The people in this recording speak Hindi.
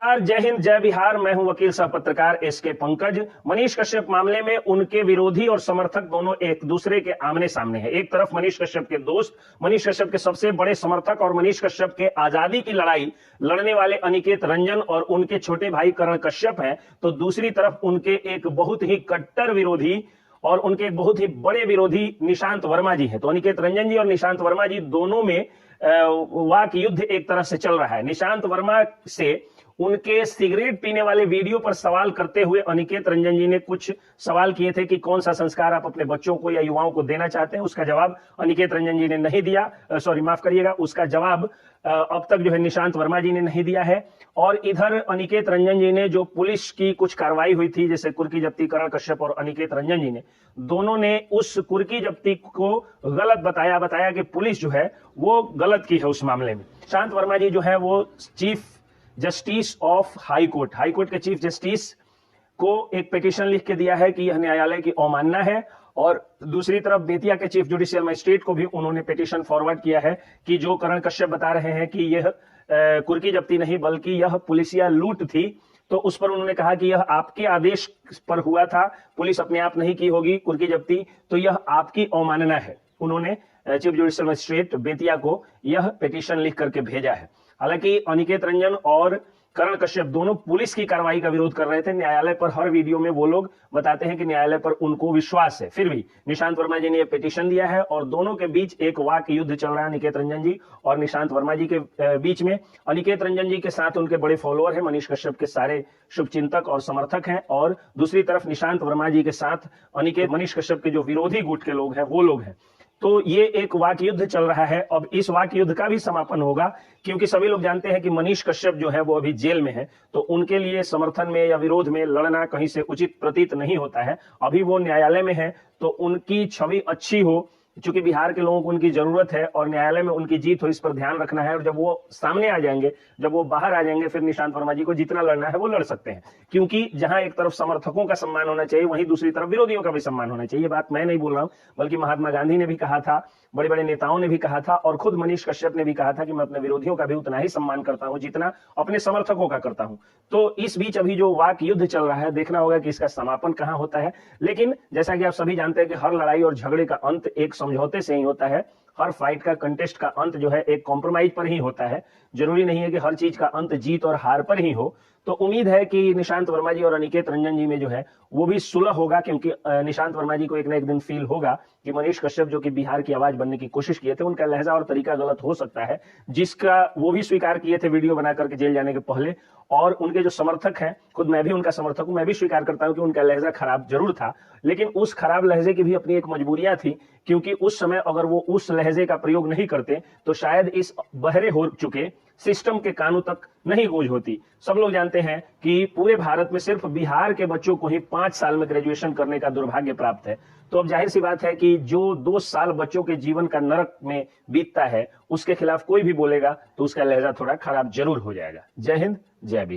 जय हिंद, जय बिहार। मैं हूं वकील सह पत्रकार एसके पंकज। मनीष कश्यप मामले में उनके विरोधी और समर्थक दोनों एक दूसरे के आमने सामने हैं। एक तरफ मनीष कश्यप के दोस्त, मनीष कश्यप के सबसे बड़े समर्थक और मनीष कश्यप के आजादी की लड़ाई लड़ने वाले अनिकेत रंजन और उनके छोटे भाई करण कश्यप हैं, तो दूसरी तरफ उनके एक बहुत ही कट्टर विरोधी और उनके एक बहुत ही बड़े विरोधी निशांत वर्मा जी हैं। तो अनिकेत रंजन जी और निशांत वर्मा जी दोनों में वाक युद्ध एक तरह से चल रहा है। निशांत वर्मा से उनके सिगरेट पीने वाले वीडियो पर सवाल करते हुए अनिकेत रंजन जी ने कुछ सवाल किए थे कि कौन सा संस्कार आप अपने बच्चों को या युवाओं को देना चाहते हैं। उसका जवाब अनिकेत रंजन जी ने नहीं दिया, माफ करिएगा, उसका जवाब अब तक जो है निशांत वर्मा जी ने नहीं दिया है। और इधर अनिकेत रंजन जी ने जो पुलिस की कुछ कार्रवाई हुई थी, जैसे कुर्की जब्ती, करण कश्यप और अनिकेत रंजन जी ने दोनों ने उस कुर्की जब्ती को गलत बताया कि पुलिस जो है वो गलत की है उस मामले में। निशांत वर्मा जी जो है वो chief justice of high court के चीफ जस्टिस को एक पिटीशन लिख के दिया है कि यह न्यायालय की अवमानना है। और दूसरी तरफ बेतिया के चीफ जुडिशियल मजिस्ट्रेट को भी उन्होंने पिटीशन फॉरवर्ड किया है कि जो करण कश्यप बता रहे हैं कि यह कुर्की जब्ती नहीं बल्कि यह पुलिसिया लूट थी, तो उस पर उन्होंने कहा कि यह आपके आदेश पर हुआ था, पुलिस अपने आप नहीं की होगी कुर्की जब्ती, तो यह आपकी अवमानना है। उन्होंने चीफ जुडिशियल मजिस्ट्रेट बेतिया को यह पिटीशन लिख करके भेजा है। हालांकि अनिकेत रंजन और करण कश्यप दोनों पुलिस की कार्रवाई का विरोध कर रहे थे। न्यायालय पर हर वीडियो में वो लोग बताते हैं कि न्यायालय पर उनको विश्वास है, फिर भी निशांत वर्मा जी ने यह पिटीशन दिया है और दोनों के बीच एक वाक युद्ध चल रहा है, अनिकेत रंजन जी और निशांत वर्मा जी के बीच में। अनिकेत रंजन जी के साथ उनके बड़े फॉलोअर हैं, मनीष कश्यप के सारे शुभचिंतक और समर्थक हैं, और दूसरी तरफ निशांत वर्मा जी के साथ मनीष कश्यप के जो विरोधी गुट के लोग हैं वो लोग हैं। तो ये एक वाक युद्ध चल रहा है। अब इस वाक युद्ध का भी समापन होगा, क्योंकि सभी लोग जानते हैं कि मनीष कश्यप जो है वो अभी जेल में है, तो उनके लिए समर्थन में या विरोध में लड़ना कहीं से उचित प्रतीत नहीं होता है। अभी वो न्यायालय में है, तो उनकी छवि अच्छी हो, चूंकि बिहार के लोगों को उनकी जरूरत है और न्यायालय में उनकी जीत हो, इस पर ध्यान रखना है। और जब वो सामने आ जाएंगे, जब वो बाहर आ जाएंगे, फिर निशांत वर्मा जी को जितना लड़ना है वो लड़ सकते हैं। क्योंकि जहां एक तरफ समर्थकों का सम्मान होना चाहिए, वहीं दूसरी तरफ विरोधियों का भी सम्मान होना चाहिए। ये बात मैं नहीं बोल रहा हूं, बल्कि महात्मा गांधी ने भी कहा था, बड़े बड़े नेताओं ने भी कहा था, और खुद मनीष कश्यप ने भी कहा था कि मैं अपने विरोधियों का भी उतना ही सम्मान करता हूं जितना अपने समर्थकों का करता हूं। तो इस बीच अभी जो वाक युद्ध चल रहा है, देखना होगा कि इसका समापन कहां होता है। लेकिन जैसा कि आप सभी जानते हैं कि हर लड़ाई और झगड़े का अंत एक समझौते से ही होता है। हर फाइट का, कंटेस्ट का अंत जो है एक कॉम्प्रोमाइज पर ही होता है। जरूरी नहीं है कि हर चीज का अंत जीत और हार पर ही हो। तो उम्मीद है कि निशांत वर्मा जी और अनिकेत रंजन जी में जो है वो भी सुलह होगा, क्योंकि निशांत वर्मा जी को एक ना एक दिन फील होगा कि मनीष कश्यप जो कि बिहार की आवाज बनने की कोशिश किए थे, उनका लहजा और तरीका गलत हो सकता है, जिसका वो भी स्वीकार किए थे वीडियो बना करके जेल जाने के पहले। और उनके जो समर्थक हैं, खुद मैं भी उनका समर्थक हूं, मैं भी स्वीकार करता हूं कि उनका लहजा खराब जरूर था, लेकिन उस खराब लहजे की भी अपनी एक मजबूरियां थी, क्योंकि उस समय अगर वो उस लहजे का प्रयोग नहीं करते तो शायद इस बहरे हो चुके सिस्टम के कानों तक नहीं गूंज होती। सब लोग जानते हैं कि पूरे भारत में सिर्फ बिहार के बच्चों को ही 5 साल में ग्रेजुएशन करने का दुर्भाग्य प्राप्त है। तो अब जाहिर सी बात है कि जो 2 साल बच्चों के जीवन का नरक में बीतता है, उसके खिलाफ कोई भी बोलेगा तो उसका लहजा थोड़ा खराब जरूर हो जाएगा। जय हिंद, जय बिहार।